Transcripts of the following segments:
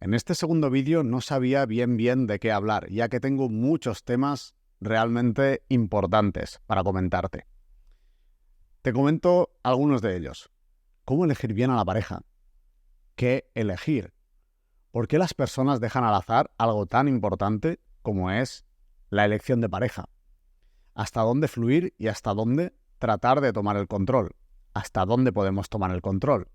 En este segundo vídeo no sabía bien de qué hablar, ya que tengo muchos temas realmente importantes para comentarte. Te comento algunos de ellos. ¿Cómo elegir bien a la pareja? ¿Qué elegir? ¿Por qué las personas dejan al azar algo tan importante como es la elección de pareja? ¿Hasta dónde fluir y hasta dónde tratar de tomar el control? ¿Hasta dónde podemos tomar el control?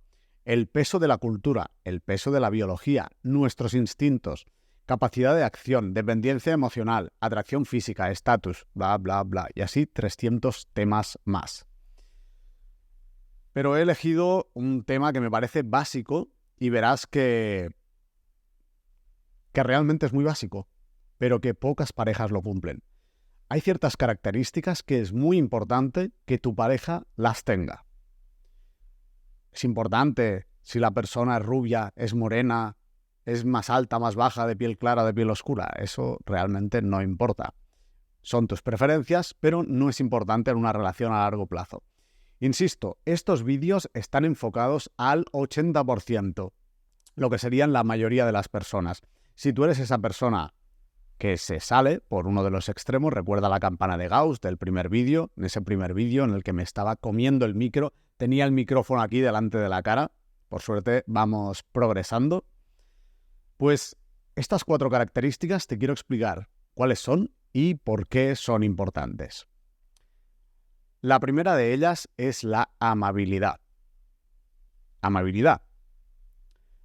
El peso de la cultura, el peso de la biología, nuestros instintos, capacidad de acción, dependencia emocional, atracción física, estatus, bla, y así 300 temas más. Pero he elegido un tema que me parece básico y verás que realmente es muy básico, pero que pocas parejas lo cumplen. Hay ciertas características que es muy importante que tu pareja las tenga. Es importante si la persona es rubia, es morena, es más alta, más baja, de piel clara, de piel oscura. Eso realmente no importa. Son tus preferencias, pero no es importante en una relación a largo plazo. Insisto, estos vídeos están enfocados al 80%, lo que serían la mayoría de las personas. Si tú eres esa persona que se sale por uno de los extremos, recuerda la campana de Gauss del primer vídeo, en ese primer vídeo en el que me estaba comiendo el micro, tenía el micrófono aquí delante de la cara, por suerte vamos progresando. Pues estas 4 características te quiero explicar cuáles son y por qué son importantes. La primera de ellas es la amabilidad. Amabilidad.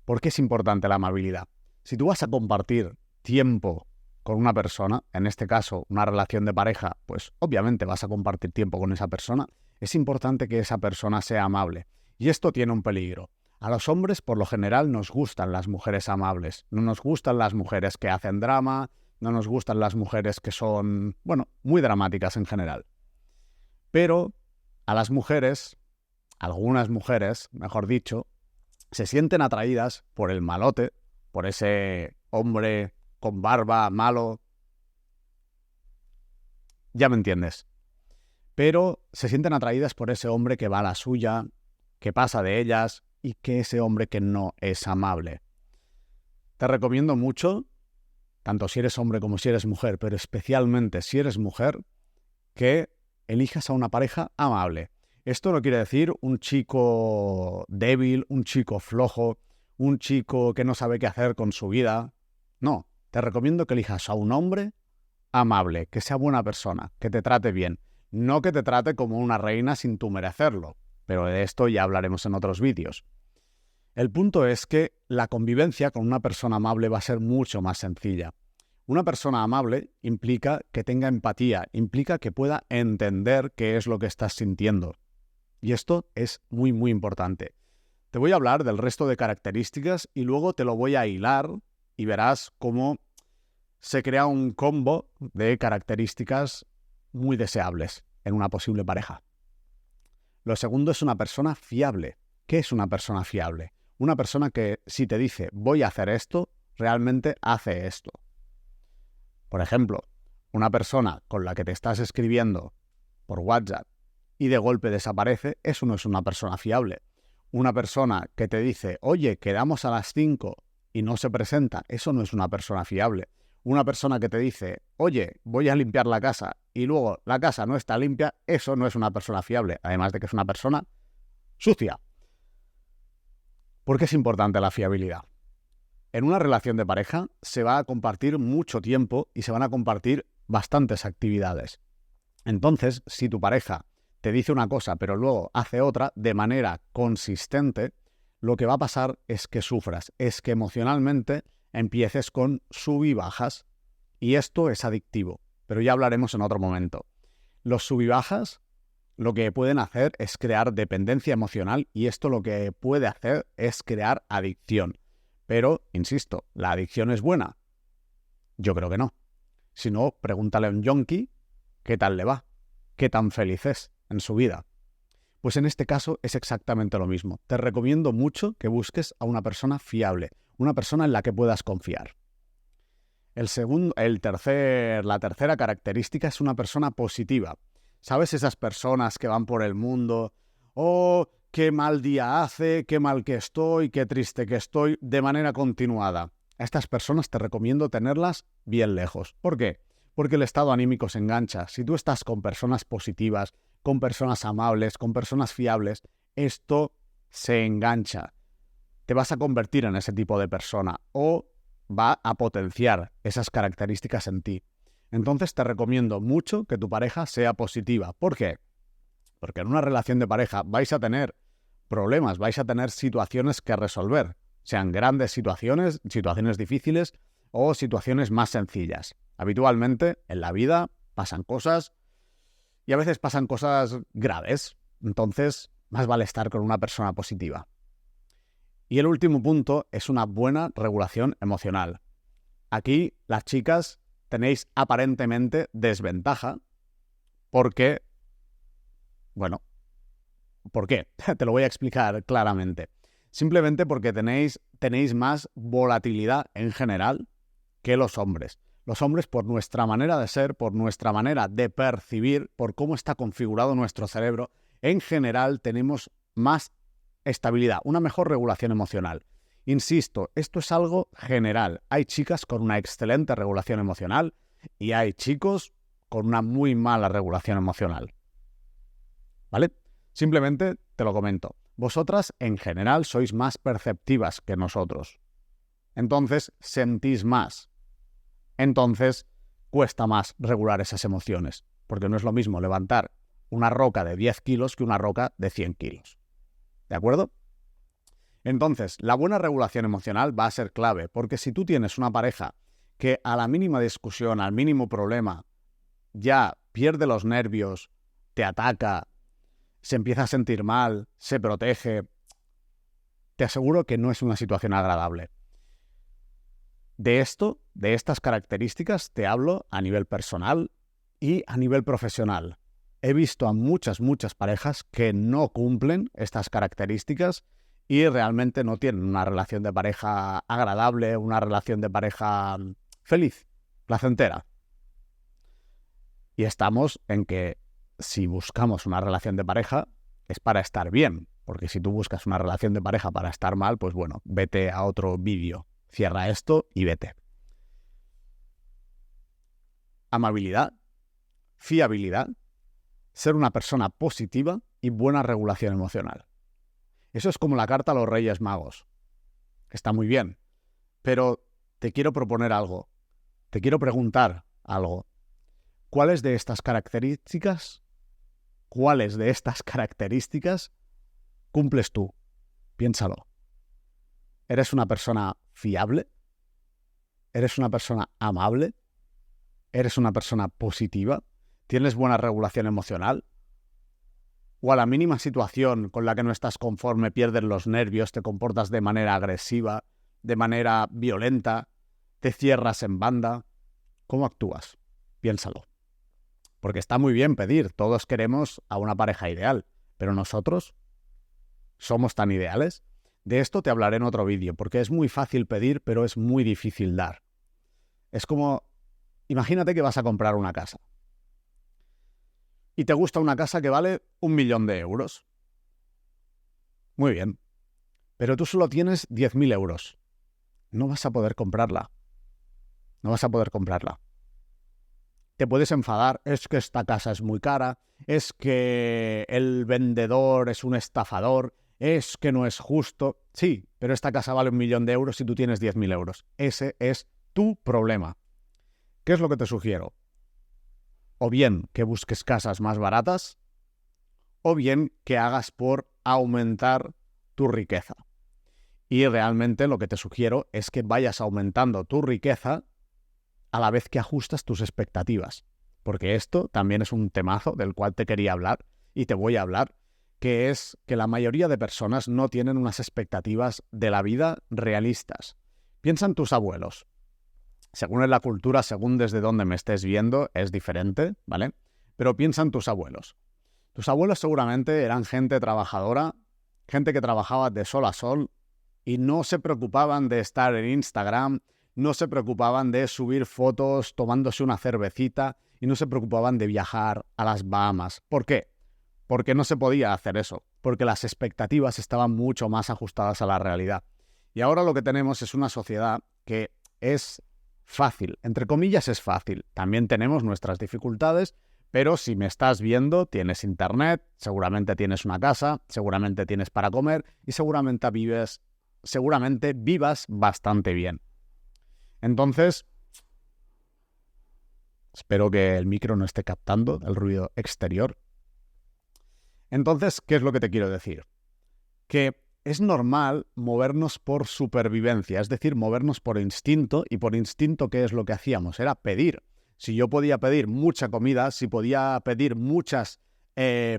¿Por qué es importante la amabilidad? Si tú vas a compartir tiempo con una persona, en este caso una relación de pareja, pues obviamente vas a compartir tiempo con esa persona, es importante que esa persona sea amable. Y esto tiene un peligro. A los hombres, por lo general, nos gustan las mujeres amables. No nos gustan las mujeres que hacen drama, no nos gustan las mujeres que son, muy dramáticas en general. Pero a las mujeres, algunas mujeres, mejor dicho, se sienten atraídas por el malote, por ese hombre con barba malo. Ya me entiendes. Pero se sienten atraídas por ese hombre que va a la suya, que pasa de ellas y que ese hombre que no es amable. Te recomiendo mucho, tanto si eres hombre como si eres mujer, pero especialmente si eres mujer, que elijas a una pareja amable. Esto no quiere decir un chico débil, un chico flojo, un chico que no sabe qué hacer con su vida. No, te recomiendo que elijas a un hombre amable, que sea buena persona, que te trate bien. No que te trate como una reina sin tú merecerlo, pero de esto ya hablaremos en otros vídeos. El punto es que la convivencia con una persona amable va a ser mucho más sencilla. Una persona amable implica que tenga empatía, implica que pueda entender qué es lo que estás sintiendo. Y esto es muy importante. Te voy a hablar del resto de características y luego te lo voy a hilar y verás cómo se crea un combo de características muy deseables en una posible pareja. Lo segundo es una persona fiable. ¿Qué es una persona fiable? Una persona que si te dice voy a hacer esto, realmente hace esto. Por ejemplo, una persona con la que te estás escribiendo por WhatsApp y de golpe desaparece, eso no es una persona fiable. Una persona que te dice, oye, quedamos a las 5 y no se presenta, eso no es una persona fiable. Una persona que te dice, oye, voy a limpiar la casa y luego la casa no está limpia, eso no es una persona fiable, además de que es una persona sucia. ¿Por qué es importante la fiabilidad? En una relación de pareja se va a compartir mucho tiempo y se van a compartir bastantes actividades. Entonces, si tu pareja te dice una cosa pero luego hace otra de manera consistente, lo que va a pasar es que sufras, es que emocionalmente empieces con sub y bajas. Y esto es adictivo, pero ya hablaremos en otro momento. Los sub y bajas lo que pueden hacer es crear dependencia emocional y esto lo que puede hacer es crear adicción. Pero, insisto, ¿la adicción es buena? Yo creo que no. Si no, pregúntale a un yonki qué tal le va, qué tan feliz es en su vida. Pues en este caso es exactamente lo mismo. Te recomiendo mucho que busques a una persona fiable, una persona en la que puedas confiar. La tercera característica es una persona positiva. ¿Sabes esas personas que van por el mundo? Oh, qué mal día hace, qué mal que estoy, qué triste que estoy, de manera continuada. a estas personas te recomiendo tenerlas bien lejos. ¿Por qué? Porque el estado anímico se engancha. Si tú estás con personas positivas, con personas amables, con personas fiables, esto se engancha. Te vas a convertir en ese tipo de persona o va a potenciar esas características en ti. Entonces te recomiendo mucho que tu pareja sea positiva. ¿Por qué? Porque en una relación de pareja vais a tener problemas, vais a tener situaciones que resolver, sean grandes situaciones, situaciones difíciles o situaciones más sencillas. Habitualmente en la vida pasan cosas y a veces pasan cosas graves. Entonces, más vale estar con una persona positiva. Y el último punto es una buena regulación emocional. Aquí las chicas tenéis aparentemente desventaja porque, bueno, ¿por qué? Te lo voy a explicar claramente. Simplemente porque tenéis más volatilidad en general que los hombres. Los hombres, por nuestra manera de ser, por nuestra manera de percibir, por cómo está configurado nuestro cerebro, en general tenemos más estabilidad, una mejor regulación emocional. Insisto, esto es algo general. Hay chicas con una excelente regulación emocional y hay chicos con una muy mala regulación emocional. ¿Vale? Simplemente te lo comento. Vosotras, en general, sois más perceptivas que nosotros. Entonces, sentís más. Entonces, cuesta más regular esas emociones. Porque no es lo mismo levantar una roca de 10 kilos que una roca de 100 kilos. ¿De acuerdo? Entonces, la buena regulación emocional va a ser clave. Porque si tú tienes una pareja que a la mínima discusión, al mínimo problema, ya pierde los nervios, te ataca, se empieza a sentir mal, se protege, te aseguro que no es una situación agradable. De estas características, te hablo a nivel personal y a nivel profesional. He visto a muchas parejas que no cumplen estas características y realmente no tienen una relación de pareja agradable, una relación de pareja feliz, placentera. Y estamos en que si buscamos una relación de pareja es para estar bien, porque si tú buscas una relación de pareja para estar mal, pues bueno, vete a otro vídeo, cierra esto y vete. Amabilidad, fiabilidad, ser una persona positiva y buena regulación emocional. Eso es como la carta a los Reyes Magos. Está muy bien, pero te quiero proponer algo, te quiero preguntar algo. ¿Cuáles de estas características cumples tú? Piénsalo. ¿Eres una persona fiable? ¿Eres una persona amable? ¿Eres una persona positiva? ¿Tienes buena regulación emocional? ¿O a la mínima situación con la que no estás conforme pierdes los nervios, te comportas de manera agresiva, de manera violenta, te cierras en banda? ¿Cómo actúas? Piénsalo. Porque está muy bien pedir, todos queremos a una pareja ideal, pero nosotros somos tan ideales. De esto te hablaré en otro vídeo, porque es muy fácil pedir, pero es muy difícil dar. Es como, imagínate que vas a comprar una casa y te gusta una casa que vale 1 millón de euros. Muy bien, pero tú solo tienes 10.000 euros. No vas a poder comprarla. No vas a poder comprarla. Te puedes enfadar, es que esta casa es muy cara, es que el vendedor es un estafador, es que no es justo. Sí, pero esta casa vale 1 millón de euros y tú tienes 10.000 euros. Ese es tu problema. ¿Qué es lo que te sugiero? O bien que busques casas más baratas, o bien que hagas por aumentar tu riqueza. Y realmente lo que te sugiero es que vayas aumentando tu riqueza a la vez que ajustas tus expectativas. Porque esto también es un temazo del cual te quería hablar y te voy a hablar, que es que la mayoría de personas no tienen unas expectativas de la vida realistas. Piensa en tus abuelos. Según en la cultura, según desde donde me estés viendo, es diferente, ¿vale? Pero piensa en tus abuelos. Tus abuelos seguramente eran gente trabajadora, gente que trabajaba de sol a sol y no se preocupaban de estar en Instagram, no se preocupaban de subir fotos tomándose una cervecita y no se preocupaban de viajar a las Bahamas. ¿Por qué? Porque no se podía hacer eso, porque las expectativas estaban mucho más ajustadas a la realidad. Y ahora lo que tenemos es una sociedad que es fácil. Entre comillas es fácil. También tenemos nuestras dificultades, pero si me estás viendo, tienes internet, seguramente tienes una casa, seguramente tienes para comer y seguramente vivas bastante bien. Entonces, espero que el micro no esté captando el ruido exterior. Entonces, ¿qué es lo que te quiero decir? Que es normal movernos por supervivencia, es decir, movernos por instinto, y por instinto, ¿qué es lo que hacíamos? Era pedir. Si yo podía pedir mucha comida, si podía pedir muchas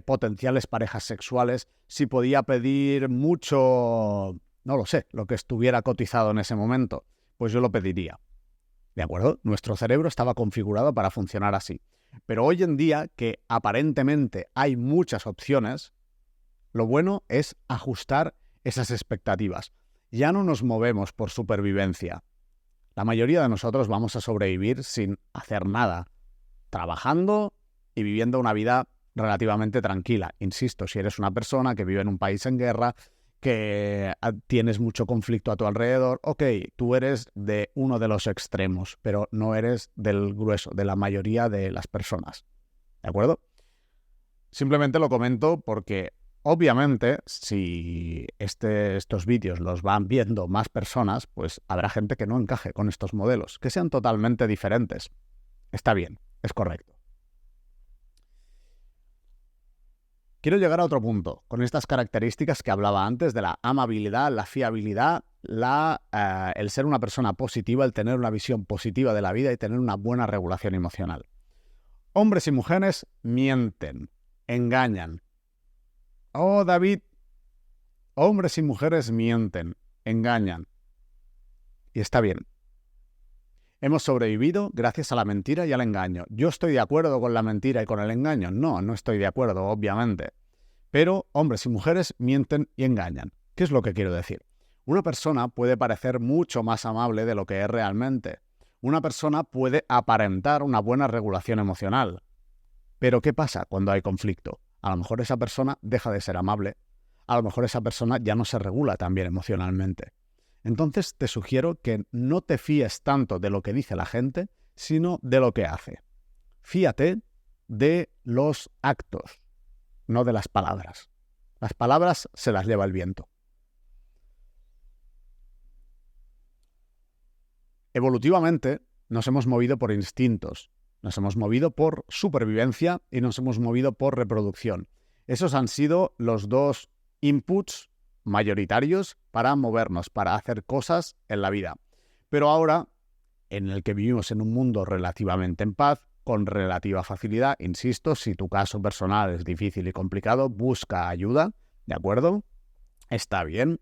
potenciales parejas sexuales, si podía pedir mucho, no lo sé, lo que estuviera cotizado en ese momento, pues yo lo pediría. ¿De acuerdo? Nuestro cerebro estaba configurado para funcionar así. Pero hoy en día, que aparentemente hay muchas opciones, lo bueno es ajustar esas expectativas. Ya no nos movemos por supervivencia. La mayoría de nosotros vamos a sobrevivir sin hacer nada, trabajando y viviendo una vida relativamente tranquila. Insisto, si eres una persona que vive en un país en guerra, que tienes mucho conflicto a tu alrededor, ok, tú eres de uno de los extremos, pero no eres del grueso, de la mayoría de las personas. ¿De acuerdo? Simplemente lo comento porque obviamente, si estos vídeos los van viendo más personas, pues habrá gente que no encaje con estos modelos, que sean totalmente diferentes. Está bien, es correcto. Quiero llegar a otro punto, con estas características que hablaba antes de la amabilidad, la fiabilidad, el ser una persona positiva, el tener una visión positiva de la vida y tener una buena regulación emocional. Hombres y mujeres mienten, engañan. Oh, David, hombres y mujeres mienten, engañan. Y está bien. Hemos sobrevivido gracias a la mentira y al engaño. ¿Yo estoy de acuerdo con la mentira y con el engaño? No, no estoy de acuerdo, obviamente. Pero hombres y mujeres mienten y engañan. ¿Qué es lo que quiero decir? Una persona puede parecer mucho más amable de lo que es realmente. Una persona puede aparentar una buena regulación emocional. Pero ¿qué pasa cuando hay conflicto? A lo mejor esa persona deja de ser amable. A lo mejor esa persona ya no se regula tan bien emocionalmente. Entonces te sugiero que no te fíes tanto de lo que dice la gente, sino de lo que hace. Fíate de los actos, no de las palabras. Las palabras se las lleva el viento. Evolutivamente nos hemos movido por instintos, nos hemos movido por supervivencia y nos hemos movido por reproducción. Esos han sido los dos inputs mayoritarios para movernos, para hacer cosas en la vida. Pero ahora, en el que vivimos en un mundo relativamente en paz, con relativa facilidad, insisto, si tu caso personal es difícil y complicado, busca ayuda, ¿de acuerdo? Está bien,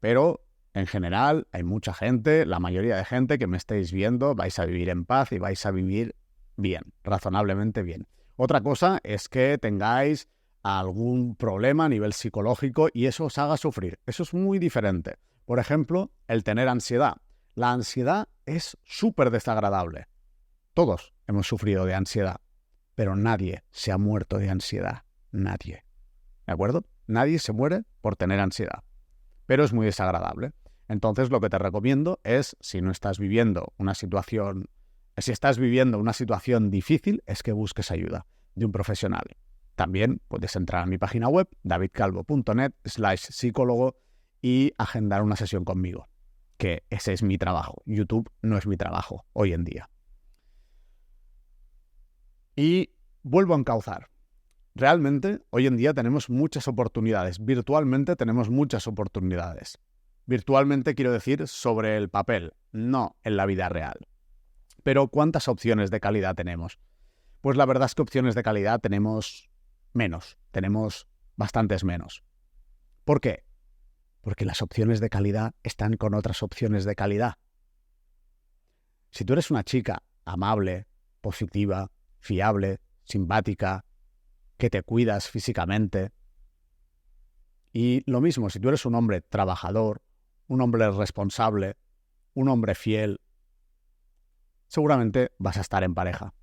pero en general hay mucha gente, la mayoría de gente que me estáis viendo, vais a vivir en paz y vais a vivir bien, razonablemente bien. Otra cosa es que tengáis algún problema a nivel psicológico y eso os haga sufrir. Eso es muy diferente. Por ejemplo, el tener ansiedad. La ansiedad es súper desagradable. Todos hemos sufrido de ansiedad, pero nadie se ha muerto de ansiedad. Nadie. ¿De acuerdo? Nadie se muere por tener ansiedad, pero es muy desagradable. Entonces, lo que te recomiendo es, si estás viviendo una situación difícil, es que busques ayuda de un profesional. También puedes entrar a mi página web, davidcalvo.net/psicólogo y agendar una sesión conmigo, que ese es mi trabajo. YouTube no es mi trabajo hoy en día. Y vuelvo a encauzar. Realmente, hoy en día tenemos muchas oportunidades. Virtualmente tenemos muchas oportunidades. Virtualmente quiero decir sobre el papel, no en la vida real. Pero ¿cuántas opciones de calidad tenemos? Pues la verdad es que opciones de calidad tenemos menos, tenemos bastantes menos. ¿Por qué? Porque las opciones de calidad están con otras opciones de calidad. Si tú eres una chica amable, positiva, fiable, simpática, que te cuidas físicamente, y lo mismo, si tú eres un hombre trabajador, un hombre responsable, un hombre fiel, seguramente vas a estar en pareja.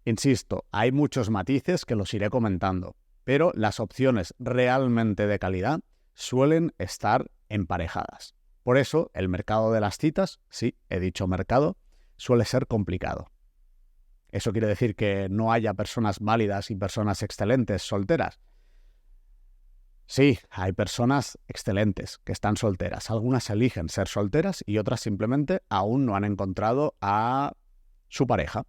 Insisto, hay muchos matices que los iré comentando, pero las opciones realmente de calidad suelen estar emparejadas. Por eso, el mercado de las citas, sí, he dicho mercado, suele ser complicado. ¿Eso quiere decir que no haya personas válidas y personas excelentes solteras? Sí, hay personas excelentes que están solteras. Algunas eligen ser solteras y otras simplemente aún no han encontrado a su pareja.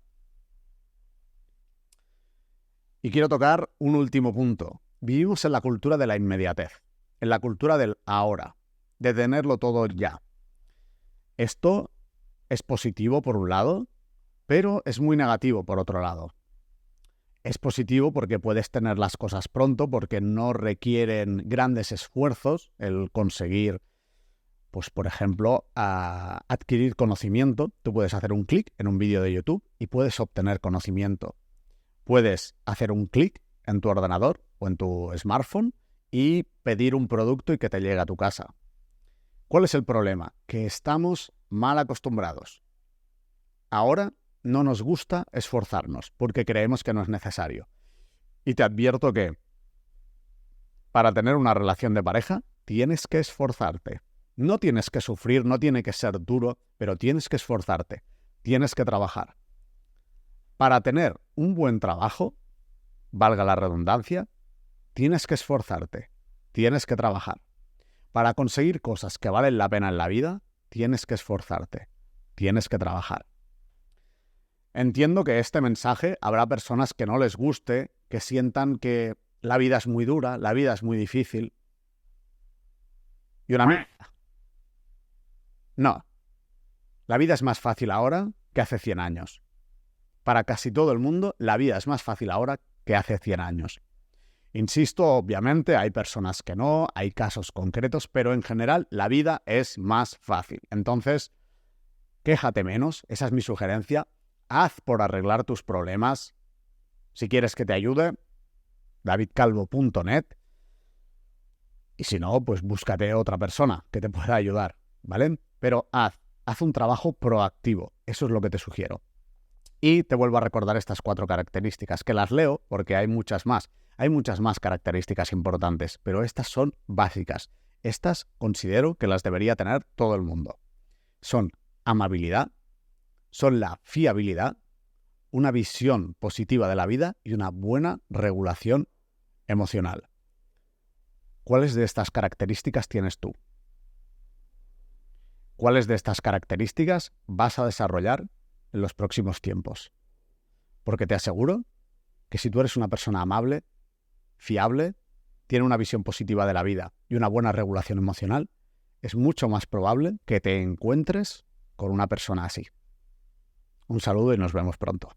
Y quiero tocar un último punto. Vivimos en la cultura de la inmediatez, en la cultura del ahora, de tenerlo todo ya. Esto es positivo por un lado, pero es muy negativo por otro lado. Es positivo porque puedes tener las cosas pronto, porque no requieren grandes esfuerzos el conseguir, pues por ejemplo, adquirir conocimiento. Tú puedes hacer un clic en un vídeo de YouTube y puedes obtener conocimiento. Puedes hacer un clic en tu ordenador o en tu smartphone y pedir un producto y que te llegue a tu casa. ¿Cuál es el problema? Que estamos mal acostumbrados. Ahora no nos gusta esforzarnos porque creemos que no es necesario. Y te advierto que para tener una relación de pareja tienes que esforzarte. No tienes que sufrir, no tiene que ser duro, pero tienes que esforzarte. Tienes que trabajar. Para tener un buen trabajo, valga la redundancia, tienes que esforzarte. Tienes que trabajar. Para conseguir cosas que valen la pena en la vida, tienes que esforzarte. Tienes que trabajar. Entiendo que este mensaje habrá personas que no les guste, que sientan que la vida es muy dura, la vida es muy difícil. Y una mierda. No. La vida es más fácil ahora que hace 100 años. Para casi todo el mundo, la vida es más fácil ahora que hace 100 años. Insisto, obviamente, hay personas que no, hay casos concretos, pero en general la vida es más fácil. Entonces, quéjate menos, esa es mi sugerencia. Haz por arreglar tus problemas. Si quieres que te ayude, davidcalvo.net. Y si no, pues búscate otra persona que te pueda ayudar, ¿vale? Pero haz un trabajo proactivo. Eso es lo que te sugiero. Y te vuelvo a recordar estas 4 características, que las leo porque hay muchas más. Hay muchas más características importantes, pero estas son básicas. Estas considero que las debería tener todo el mundo. Son amabilidad, son la fiabilidad, una visión positiva de la vida y una buena regulación emocional. ¿Cuáles de estas características tienes tú? ¿Cuáles de estas características vas a desarrollar en los próximos tiempos? Porque te aseguro que si tú eres una persona amable, fiable, tiene una visión positiva de la vida y una buena regulación emocional, es mucho más probable que te encuentres con una persona así. Un saludo y nos vemos pronto.